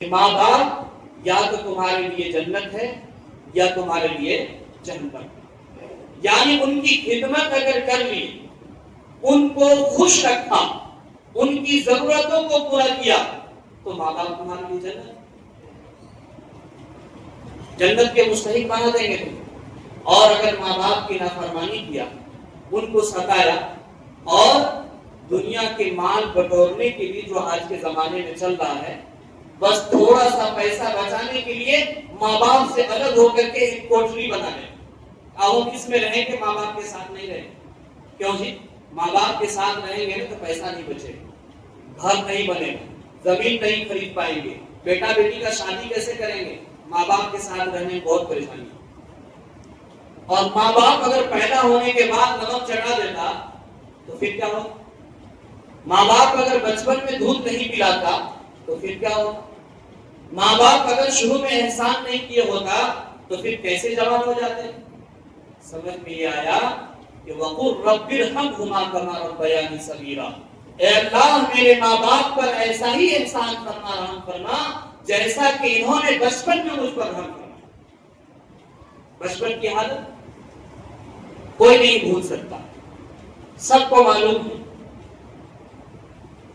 ماں باپ یا تو تمہارے لیے جنت ہے یا تمہارے لیے جہنم، یعنی ان کی خدمت اگر کر لی، ان کو خوش رکھا، ان کی ضرورتوں کو پورا کیا تو ماں باپ تمہارے لیے جنت کے مستحق بنا دیں گے تم۔ اور اگر ماں باپ کی نافرمانی کیا، ان کو ستایا، اور دنیا کے مال بٹورنے کے لیے جو آج کے زمانے میں چل رہا ہے، بس تھوڑا سا پیسہ بچانے کے لیے ماں باپ سے الگ ہو کر کے ایک کوٹری بنا لیں، اب ہم اس میں رہیں کہ ماں باپ کے ساتھ نہیں رہیں۔ کیوں جی؟ ماں باپ کے ساتھ رہیں گے تو پیسہ نہیں بچے گا، گھر نہیں بنے گا، زمین نہیں خرید پائیں گے، بیٹا بیٹی کا شادی کیسے کریں گے؟ ماں باپ کے ساتھ رہنے میں بہت پریشانی ہے۔ اور ماں باپ اگر پیدا ہونے کے بعد نمک چڑھا دیتا تو پھر کیا ہوتا؟ ماں باپ اگر بچپن میں دودھ نہیں پلاتا تو پھر کیا ہوتا؟ ماں باپ اگر شروع میں احسان نہیں کیا ہوتا تو پھر کیسے جوان ہو جاتے؟ سمجھ میں یہ آیا کہ وَقُلْ رَبِّ ارْحَمْهُمَا كَمَا رَبَّيَانِي صَغِيرًا، اے اللہ میرے ماں باپ پر ایسا ہی احسان فرما، رحم فرما جیسا کہ انہوں نے بچپن میں مجھ پر رحم فرمایا۔ بچپن کی حالت کوئی نہیں بھول سکتا، سب کو معلوم ہے۔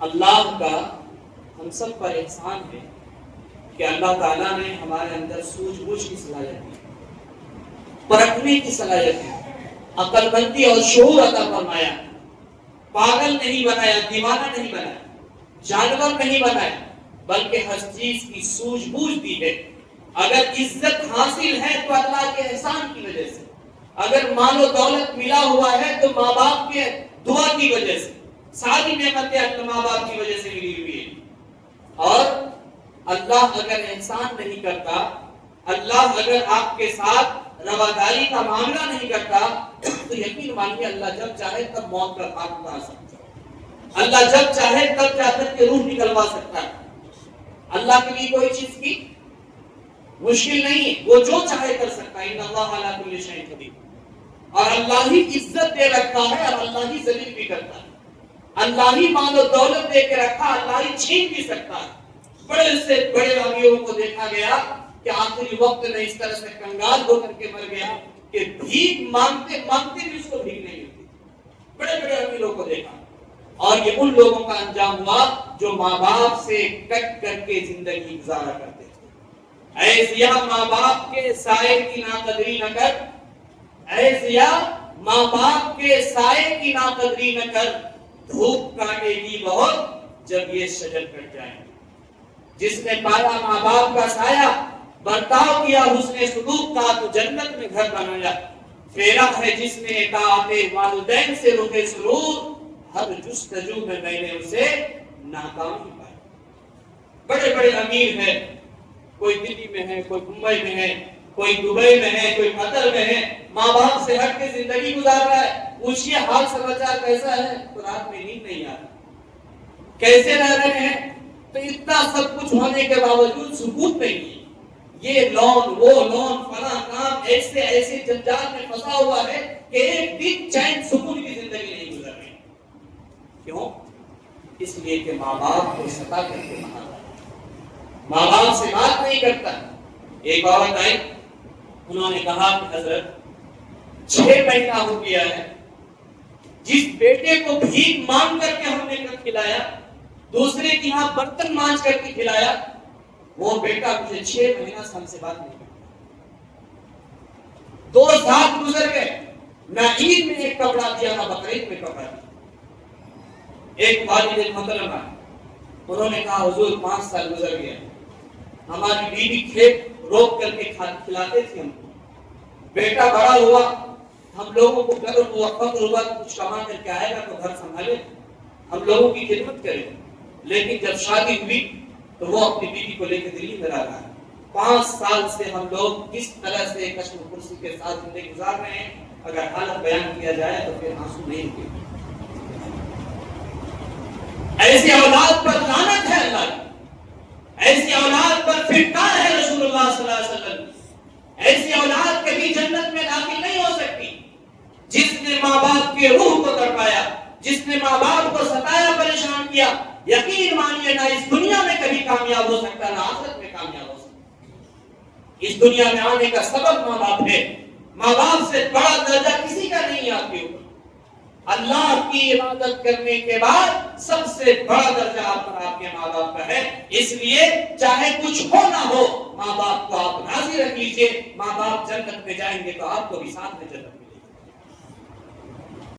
اللہ کا ہم سب پر احسان ہے کہ اللہ تعالیٰ نے ہمارے اندر سوجھ بوجھ کی صلاحیت دی، پرکھنے کی صلاحیت دی، عقل مندی اور شعور عطا فرمایا، پاگل نہیں بنایا، دیوانہ نہیں بنایا، جانور نہیں بنایا، بلکہ ہر چیز کی سوجھ بوجھ دی ہے۔ اگر عزت حاصل ہے تو اللہ کے احسان کی وجہ سے، اگر مال و دولت ملا ہوا ہے تو ماں باپ کے دعا کی وجہ سے، ساری نعمتیں اپنے ماں باپ کی وجہ سے ملی ہوئی ہیں۔ اور اللہ اگر احسان نہیں کرتا، اللہ اگر آپ کے ساتھ رواداری کا معاملہ نہیں کرتا تو یقین مانیے اللہ جب چاہے تب موت کا خاتمہ اتار سکتا ہے، اللہ جب چاہے تب جا کر کے روح نکلوا سکتا ہے۔ اللہ کے لیے کوئی چیز کی مشکل نہیں ہے، وہ جو چاہے کر سکتا ہے۔ ان اللہ علی کل شیء قدیر، اور اللہ ہی عزت دے رکھا ہے اور اللہ ہی ذلیل بھی کرتا ہے، اللہ ہی مال و دولت دے کے رکھا، اللہ ہی چھین بھی سکتا ہے۔ بڑے سے بڑے امیروں کو دیکھا گیا کہ آخری وقت میں اس طرح سے کنگال ہو کر کے مر گیا کہ بھیک مانگتے مانگتے بھی اس کو بھیک نہیں ملتی۔ بڑے بڑے امیروں کو دیکھا، اور یہ ان لوگوں کا انجام ہوا جو ماں باپ سے کٹ کر کے زندگی گزارا کرتے تھے۔ اے ضیا ماں باپ کے سائے کی ناقدری نہ کر، اے ضیا ماں باپ کے سائے کی ناقدری نہ کر، دھوپ کاٹے گی بہت جب یہ شجر کٹ جائے۔ جس نے پایا ماں باپ کا سایہ، برتاؤ کیا حسن سلوک کا تو جنت میں گھر بنایا۔ پھیرا ہے جس نے اطاعت والدین سے رخ سرور، ہر جستجو میں نے اسے ناکامی پائی۔ بڑے بڑے امیر ہیں، کوئی دلی میں ہے، کوئی ممبئی میں ہے، کوئی دبئی میں ہے، کوئی قطر میں ہے، ماں باپ سے ہٹ کے زندگی گزار رہا ہے۔ پوچھئے حال سماچار کیسا ہے تو رات میں نیند نہیں آتی، کیسے رہ رہے ہیں؟ تو اتنا سب کچھ ہونے کے باوجود سکون نہیں ہے، یہ لون وہ لون فلاں کام، ایسے ایسے جنجال میں پھنسا ہوا ہے کہ ایک دن چین سکون کی زندگی نہیں گزر رہی۔ کیوں؟ اس لیے کہ ماں باپ کو ستا کر کے ماں باپ سے بات نہیں کرتا۔ ایک عورت آئی، انہوں نے کہا کہ حضرت 6 مہینہ ہو گیا ہے، جس بیٹے کو بھیک مانگ کر کے ہم نے کھلایا، دوسرے کی یہاں برتن مانج کر کے کھلایا، وہ بیٹا مجھے 6 مہینہ سے ہم سے بات نہیں کرتا۔ 2 سال گزر گئے، نہ عید میں ایک کپڑا دیا نہ بقرعید میں کپڑا دیا۔ ایک والد محترم آئے، انہوں نے کہا حضور 5 سال گزر گیا، ہماری بیوی کھیت روک کر کے کھلاتے تھے ہم کو، بیٹا بڑا ہوا، ہم لوگوں کو فکر ہوا کچھ کما کر کے آئے گا تو گھر سنبھالے، ہم لوگوں کی خدمت کرے، لیکن جب شادی ہوئی تو وہ اپنی بیوی کو لے کے دلی میں رہا ہے۔ 5 سال سے ہم لوگ کس طرح سے کشم و کرسی کے ساتھ زندگی گزار رہے ہیں، اگر حالت بیان کیا جائے تو پھر آنسو نہیں رکے۔ ایسی اولاد پر لعنت ہے اللہ کی، ایسی اولاد پر پھٹکار ہے رسول اللہ صلی اللہ علیہ وسلم۔ ایسی اولاد کبھی جنت میں داخل نہیں ہو سکتی۔ جس نے ماں باپ کے روح کو تڑپایا، جس نے ماں باپ کو ستایا پریشان کیا، یقین مانیے نہ اس دنیا میں کبھی کامیاب ہو سکتا نہ آخرت میں کامیاب ہو سکتا. اس دنیا میں آنے کا سبب ماں باپ ہے. ماں باپ سے بڑا درجہ کسی کا نہیں آپ کے اوپر. اللہ کی عبادت کرنے کے بعد سب سے بڑا درجہ آپ پر آپ کے ماں باپ کا ہے. اس لیے چاہے کچھ ہو نہ ہو ماں باپ کو آپ راضی رکھ لیجئے. ماں باپ جنت میں جائیں گے تو آپ کو بھی ساتھ میں جنت میں